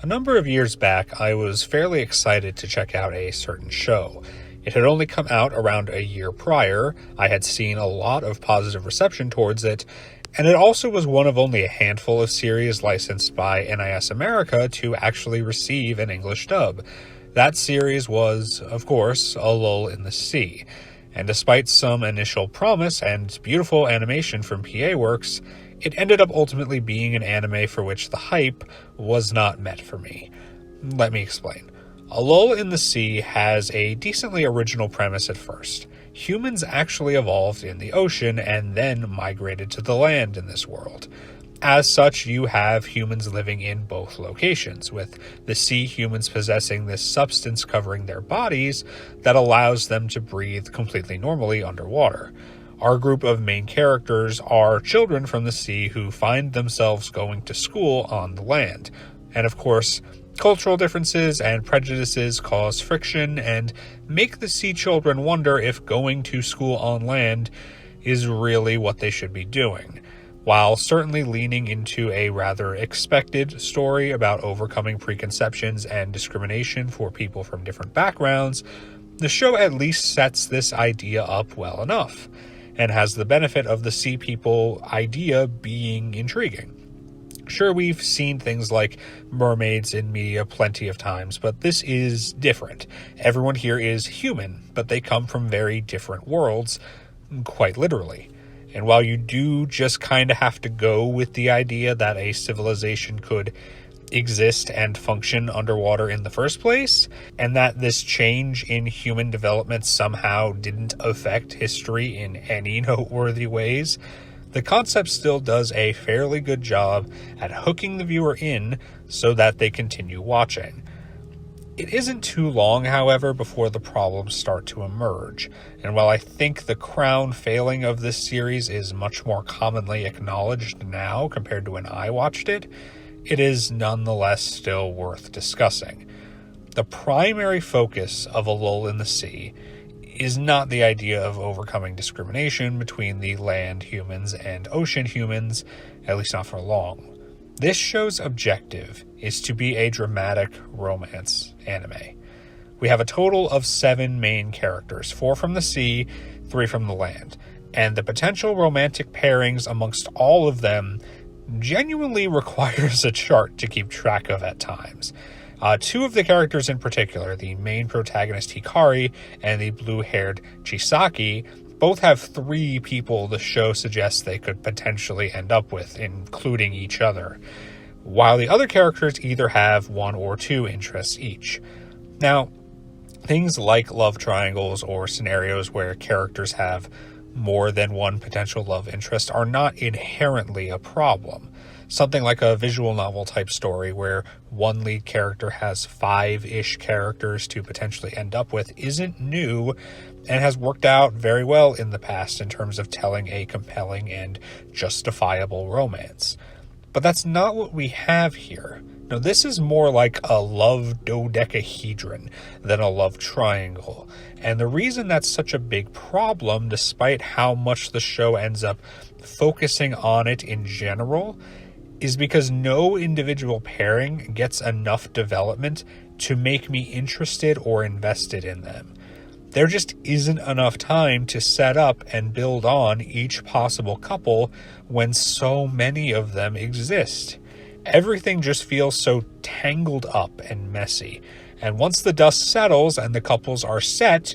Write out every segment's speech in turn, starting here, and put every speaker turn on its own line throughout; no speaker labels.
A number of years back, I was fairly excited to check out a certain show. It had only come out around a year prior, I had seen a lot of positive reception towards it, and it also was one of only a handful of series licensed by NIS America to actually receive an English dub. That series was, of course, A Lull in the Sea, and despite some initial promise and beautiful animation from PA Works, it ended up ultimately being an anime for which the hype was not met for me. Let me explain. A Lull in the Sea has a decently original premise at first. Humans actually evolved in the ocean and then migrated to the land in this world. As such, you have humans living in both locations, with the sea humans possessing this substance covering their bodies that allows them to breathe completely normally underwater. Our group of main characters are children from the sea who find themselves going to school on the land. And of course, cultural differences and prejudices cause friction and make the sea children wonder if going to school on land is really what they should be doing. While certainly leaning into a rather expected story about overcoming preconceptions and discrimination for people from different backgrounds, the show at least sets this idea up well enough, and has the benefit of the sea people idea being intriguing. Sure, we've seen things like mermaids in media plenty of times, but this is different. Everyone here is human, but they come from very different worlds, quite literally. And while you do just kind of have to go with the idea that a civilization could exist and function underwater in the first place, and that this change in human development somehow didn't affect history in any noteworthy ways, the concept still does a fairly good job at hooking the viewer in so that they continue watching. It isn't too long, however, before the problems start to emerge, and while I think the crown failing of this series is much more commonly acknowledged now compared to when I watched it, it is nonetheless still worth discussing. The primary focus of A Lull in the Sea is not the idea of overcoming discrimination between the land humans and ocean humans, at least not for long. This show's objective is to be a dramatic romance anime. We have a total of 7 main characters, 4 from the sea, 3 from the land, and the potential romantic pairings amongst all of them genuinely requires a chart to keep track of at times. 2 of the characters in particular, the main protagonist Hikari and the blue-haired Chisaki, both have 3 people the show suggests they could potentially end up with, including each other, while the other characters either have 1 or 2 interests each. Now, things like love triangles or scenarios where characters have more than one potential love interest are not inherently a problem. Something like a visual novel type story where one lead character has 5-ish characters to potentially end up with isn't new and has worked out very well in the past in terms of telling a compelling and justifiable romance. But that's not what we have here. No, this is more like a love dodecahedron than a love triangle. And the reason that's such a big problem, despite how much the show ends up focusing on it in general, is because no individual pairing gets enough development to make me interested or invested in them. There just isn't enough time to set up and build on each possible couple when so many of them exist. Everything just feels so tangled up and messy, and once the dust settles and the couples are set,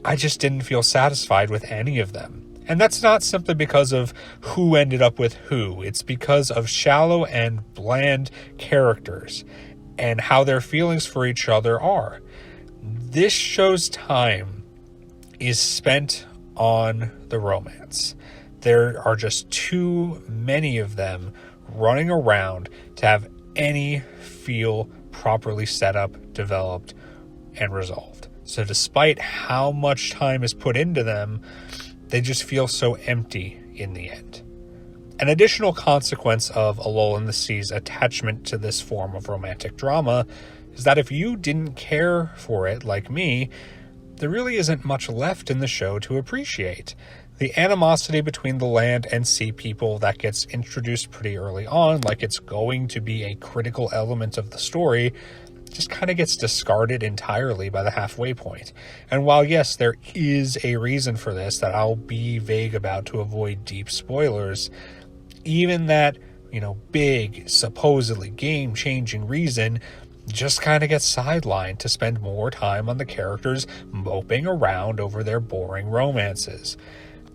I just didn't feel satisfied with any of them. And that's not simply because of who ended up with who, it's because of shallow and bland characters and how their feelings for each other are. This show's time is spent on the romance. There are just too many of them running around to have any feel properly set up, developed, and resolved. So despite how much time is put into them, they just feel so empty in the end. An additional consequence of A Lull in the Sea's attachment to this form of romantic drama is that if you didn't care for it like me, there really isn't much left in the show to appreciate. The animosity between the land and sea people that gets introduced pretty early on, like it's going to be a critical element of the story, just kind of gets discarded entirely by the halfway point. And while, yes, there is a reason for this that I'll be vague about to avoid deep spoilers, even that, big, supposedly game-changing reason just kind of gets sidelined to spend more time on the characters moping around over their boring romances.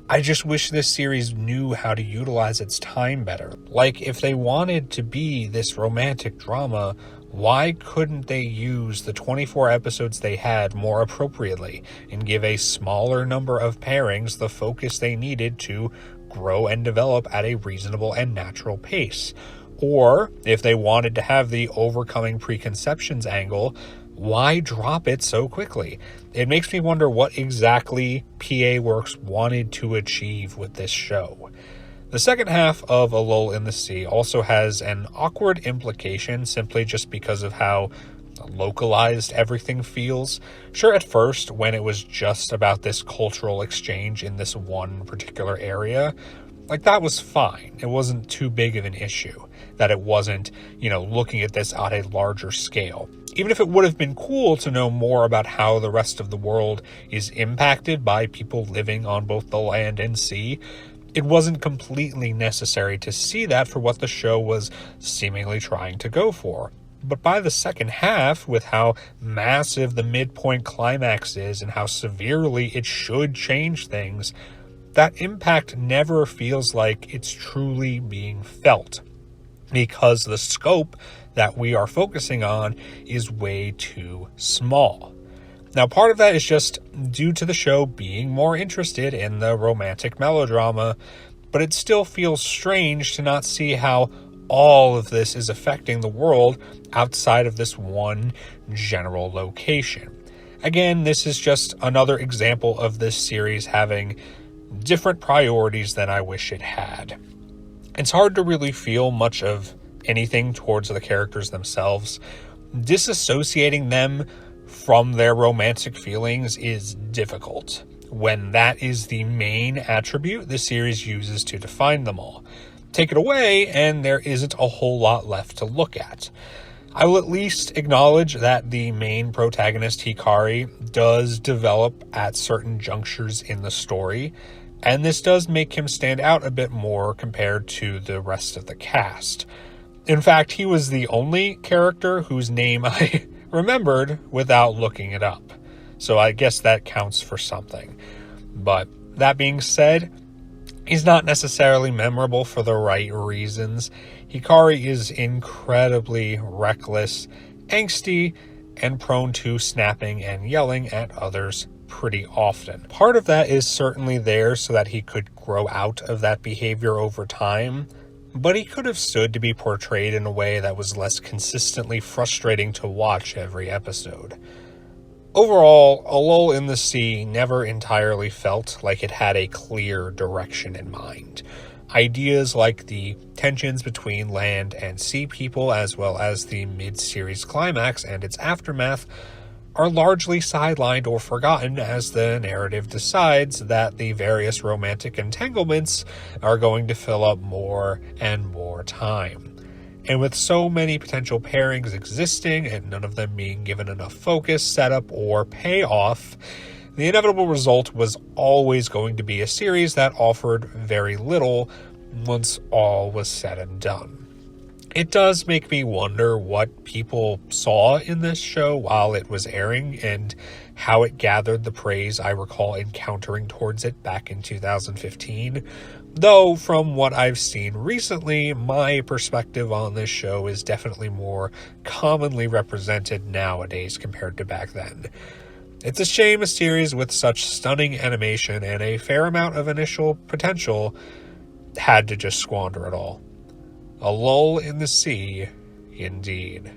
I just wish this series knew how to utilize its time better. Like, if they wanted to be this romantic drama, why couldn't they use the 24 episodes they had more appropriately and give a smaller number of pairings the focus they needed to grow and develop at a reasonable and natural pace? Or, if they wanted to have the overcoming preconceptions angle, why drop it so quickly? It makes me wonder what exactly PA Works wanted to achieve with this show. The second half of A Lull in the Sea also has an awkward implication simply just because of how localized everything feels. Sure, at first, when it was just about this cultural exchange in this one particular area, that was fine. It wasn't too big of an issue that it wasn't, looking at this on a larger scale. Even if it would have been cool to know more about how the rest of the world is impacted by people living on both the land and sea, it wasn't completely necessary to see that for what the show was seemingly trying to go for. But by the second half, with how massive the midpoint climax is and how severely it should change things, that impact never feels like it's truly being felt, because the scope that we are focusing on is way too small. Now, part of that is just due to the show being more interested in the romantic melodrama, but it still feels strange to not see how all of this is affecting the world outside of this one general location. Again, this is just another example of this series having different priorities than I wish it had. It's hard to really feel much of anything towards the characters themselves. Disassociating them from their romantic feelings is difficult, when that is the main attribute the series uses to define them all. Take it away, and there isn't a whole lot left to look at. I will at least acknowledge that the main protagonist, Hikari, does develop at certain junctures in the story, and this does make him stand out a bit more compared to the rest of the cast. In fact, he was the only character whose name I remembered without looking it up, so I guess that counts for something. But that being said, he's not necessarily memorable for the right reasons. Hikari is incredibly reckless, angsty, and prone to snapping and yelling at others pretty often. Part of that is certainly there so that he could grow out of that behavior over time, but he could have stood to be portrayed in a way that was less consistently frustrating to watch every episode. Overall, A Lull in the Sea never entirely felt like it had a clear direction in mind. Ideas like the tensions between land and sea people, as well as the mid-series climax and its aftermath, are largely sidelined or forgotten as the narrative decides that the various romantic entanglements are going to fill up more and more time. And with so many potential pairings existing and none of them being given enough focus, setup, or payoff, the inevitable result was always going to be a series that offered very little once all was said and done. It does make me wonder what people saw in this show while it was airing and how it gathered the praise I recall encountering towards it back in 2015. Though, from what I've seen recently, my perspective on this show is definitely more commonly represented nowadays compared to back then. It's a shame a series with such stunning animation and a fair amount of initial potential had to just squander it all. A lull in the sea, indeed.